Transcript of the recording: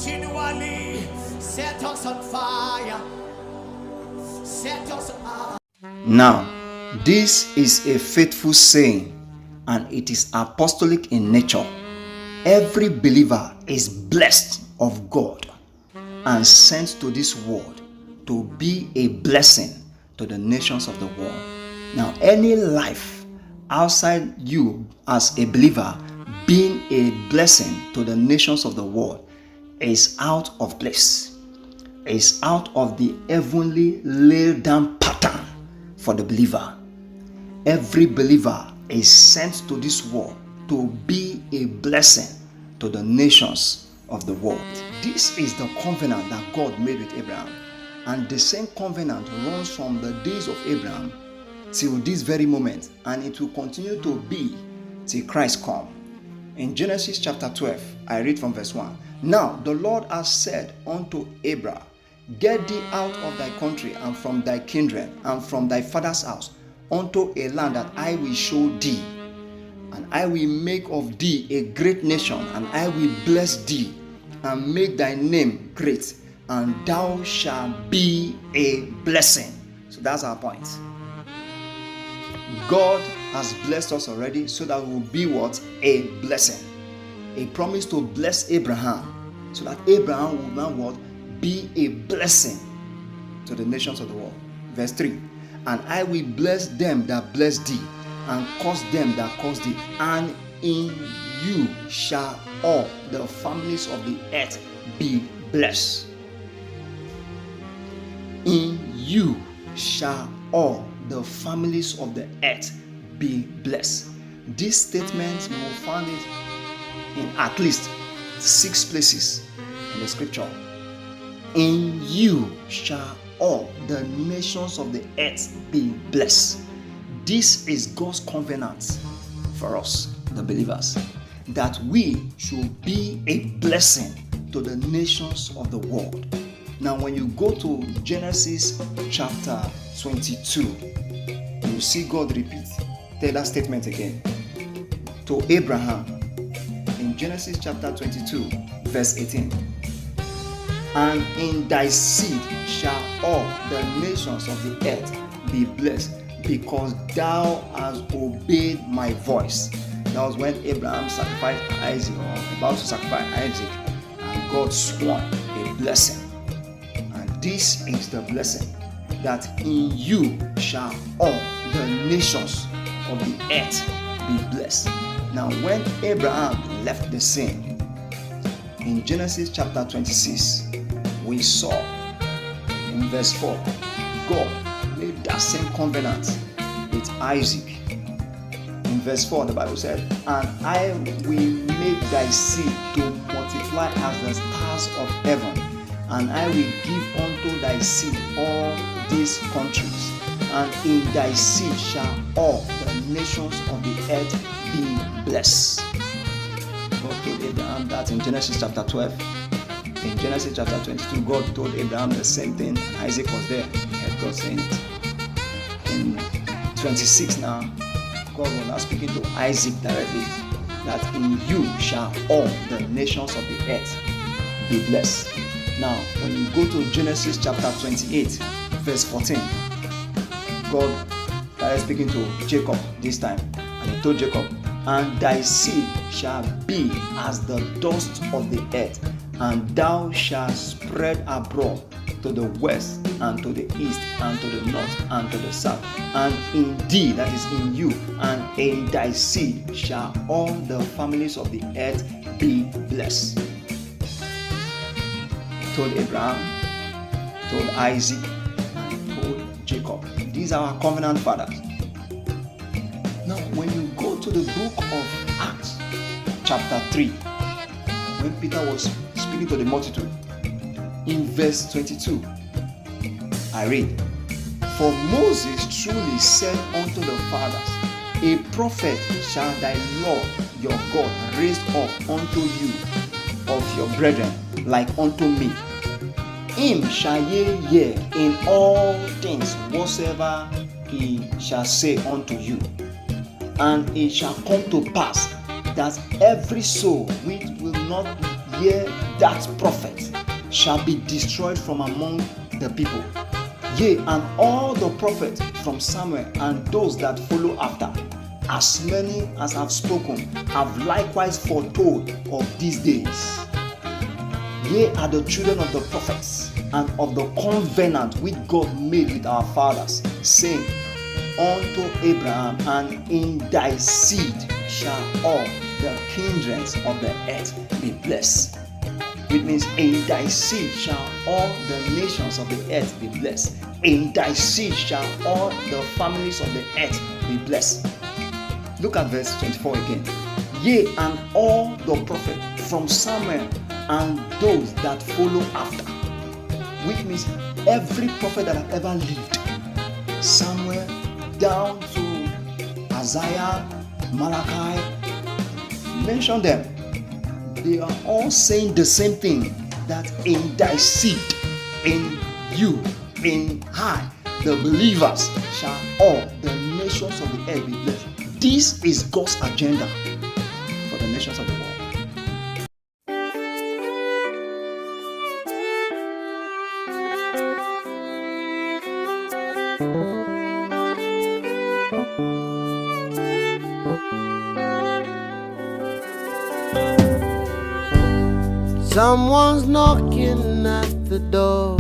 continually set us on fire. Set us on. Now, this is a faithful saying, and it is apostolic in nature. Every believer is blessed of God and sent to this world to be a blessing to the nations of the world. Now, any life outside you as a believer being a blessing to the nations of the world is out of place, is out of the heavenly laid down pattern for the believer. Every believer is sent to this world to be a blessing to the nations of the world. This is the covenant that God made with Abraham, and the same covenant runs from the days of Abraham till this very moment, and it will continue to be till Christ come. In Genesis chapter 12, I read from verse 1. Now the Lord has said unto Abraham, get thee out of thy country and from thy kindred and from thy father's house unto a land that I will show thee, and I will make of thee a great nation, and I will bless thee and make thy name great, and thou shalt be a blessing. So that's our point. God has blessed us already so that we will be what? A blessing. He promised to bless Abraham so that Abraham will now what? Be a blessing to the nations of the world. Verse 3. And I will bless them that bless thee, and curse them that curse thee, and in you shall all the families of the earth be blessed. In you shall all the families of the earth be blessed. This statement we will find it in at least 6 places in the scripture. In you shall all the nations of the earth be blessed. This is God's covenant for us, the believers, that we should be a blessing to the nations of the world. Now, when you go to Genesis chapter 22, you see God repeat that statement again to Abraham in Genesis chapter 22, verse 18. And in thy seed shall all the nations of the earth be blessed, because thou hast obeyed my voice. That was when Abraham sacrificed Isaac, or about to sacrifice Isaac, and God swore a blessing. And this is the blessing, that in you shall all the nations of the earth be blessed. Now, when Abraham left the scene, in Genesis chapter 26, we saw in verse 4, God made that same covenant with Isaac. In verse 4, the Bible said, and I will make thy seed to multiply as the stars of heaven, and I will give unto thy seed all these countries, and in thy seed shall all the nations of the earth be blessed. God told Abraham that in Genesis chapter 12. In Genesis chapter 22, God told Abraham the same thing, and Isaac was there. He heard God saying it. In 26 now, God was now speaking to Isaac directly, that in you shall all the nations of the earth be blessed. Now, when you go to Genesis chapter 28, verse 14, God started speaking to Jacob this time, and he told Jacob, and thy seed shall be as the dust of the earth, and thou shalt spread abroad to the west and to the east and to the north and to the south. And in thee, that is in you, and in thy seed shall all the families of the earth be blessed. He told Abraham, told Isaac, and told Jacob. These are our covenant fathers. Now, when you go to the book of Acts, chapter 3, when Peter was speaking to the multitude, in verse 22, I read, for Moses truly said unto the fathers, a prophet shall thy Lord your God raise up unto you of your brethren like unto me. Him shall ye hear in all things whatsoever he shall say unto you. And it shall come to pass that every soul which will not hear that prophet shall be destroyed from among the people. Yea, and all the prophets from Samuel and those that follow after, as many as have spoken, have likewise foretold of these days. Ye are the children of the prophets and of the covenant which God made with our fathers, saying, unto Abraham, and in thy seed shall all the kindreds of the earth be blessed. Which means, in thy seed shall all the nations of the earth be blessed. In thy seed shall all the families of the earth be blessed. Look at verse 24 again. Yea, and all the prophets from Samuel and those that follow after. Which means every prophet that have ever lived, Samuel down to Isaiah, Malachi, mention them. They are all saying the same thing, that in thy seed, in you, in I, the believers, shall all the nations of the earth be blessed. This is God's agenda for the nations of the world. Someone's knocking at the door.